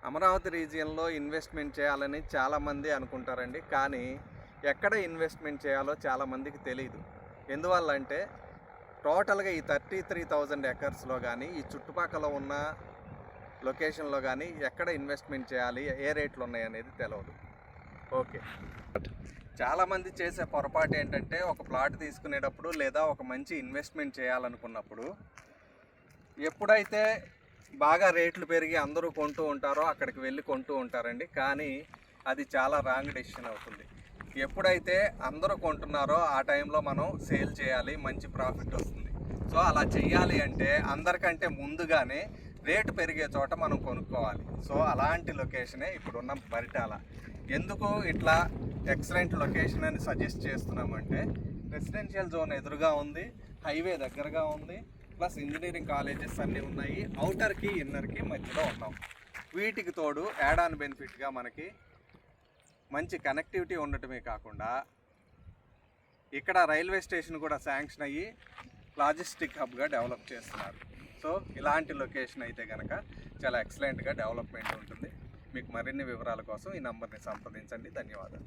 Amaravati రీజియన్లో investment చేయాలని చాలామంది అనుకుంటారండి. కానీ ఎక్కడ ఇన్వెస్ట్మెంట్ చేయాలో చాలామందికి తెలియదు. ఎందువల్ల అంటే టోటల్గా ఈ 33,000 ఎకర్స్లో కానీ ఈ చుట్టుపక్కల ఉన్న లొకేషన్లో కానీ ఎక్కడ ఇన్వెస్ట్మెంట్ చేయాలి, ఏ రేట్లు ఉన్నాయనేది తెలియదు. ఓకే, చాలామంది చేసే పొరపాటు ఏంటంటే ఒక ప్లాట్ తీసుకునేటప్పుడు లేదా ఒక మంచి ఇన్వెస్ట్మెంట్ చేయాలనుకున్నప్పుడు ఎప్పుడైతే బాగా రేట్లు పెరిగి అందరూ కొంటూ ఉంటారో అక్కడికి వెళ్ళి కొంటూ ఉంటారండి. కానీ అది చాలా రాంగ్ డెసిషన్ అవుతుంది. ఎప్పుడైతే అందరూ కొంటున్నారో ఆ టైంలో మనం సేల్ చేయాలి, మంచి ప్రాఫిట్ వస్తుంది. సో అలా చెయ్యాలి అంటే అందరికంటే ముందుగానే రేటు పెరిగే చోట మనం కొనుక్కోవాలి. సో అలాంటి లొకేషనే ఇప్పుడున్న బరిటాల. ఎందుకు ఇట్లా ఎక్సలెంట్ లొకేషన్ అని సజెస్ట్ చేస్తున్నామంటే రెసిడెన్షియల్ జోన్ ఎదురుగా ఉంది, హైవే దగ్గరగా ఉంది, ప్లస్ ఇంజనీరింగ్ కాలేజెస్ అన్నీ ఉన్నాయి, అవుటర్కి ఇన్నర్కి మధ్యలో ఉన్నాం. వీటికి తోడు యాడ్ ఆన్ బెనిఫిట్గా మనకి మంచి కనెక్టివిటీ ఉండటమే కాకుండా ఇక్కడ రైల్వే స్టేషన్ కూడా శాంక్షన్ అయ్యి లాజిస్టిక్ హబ్గా డెవలప్ చేస్తున్నారు. సో ఇలాంటి లొకేషన్ అయితే కనుక చాలా ఎక్సలెంట్గా డెవలప్మెంట్ ఉంటుంది. మీకు మరిన్ని వివరాల కోసం ఈ నంబర్ని సంప్రదించండి. ధన్యవాదాలు.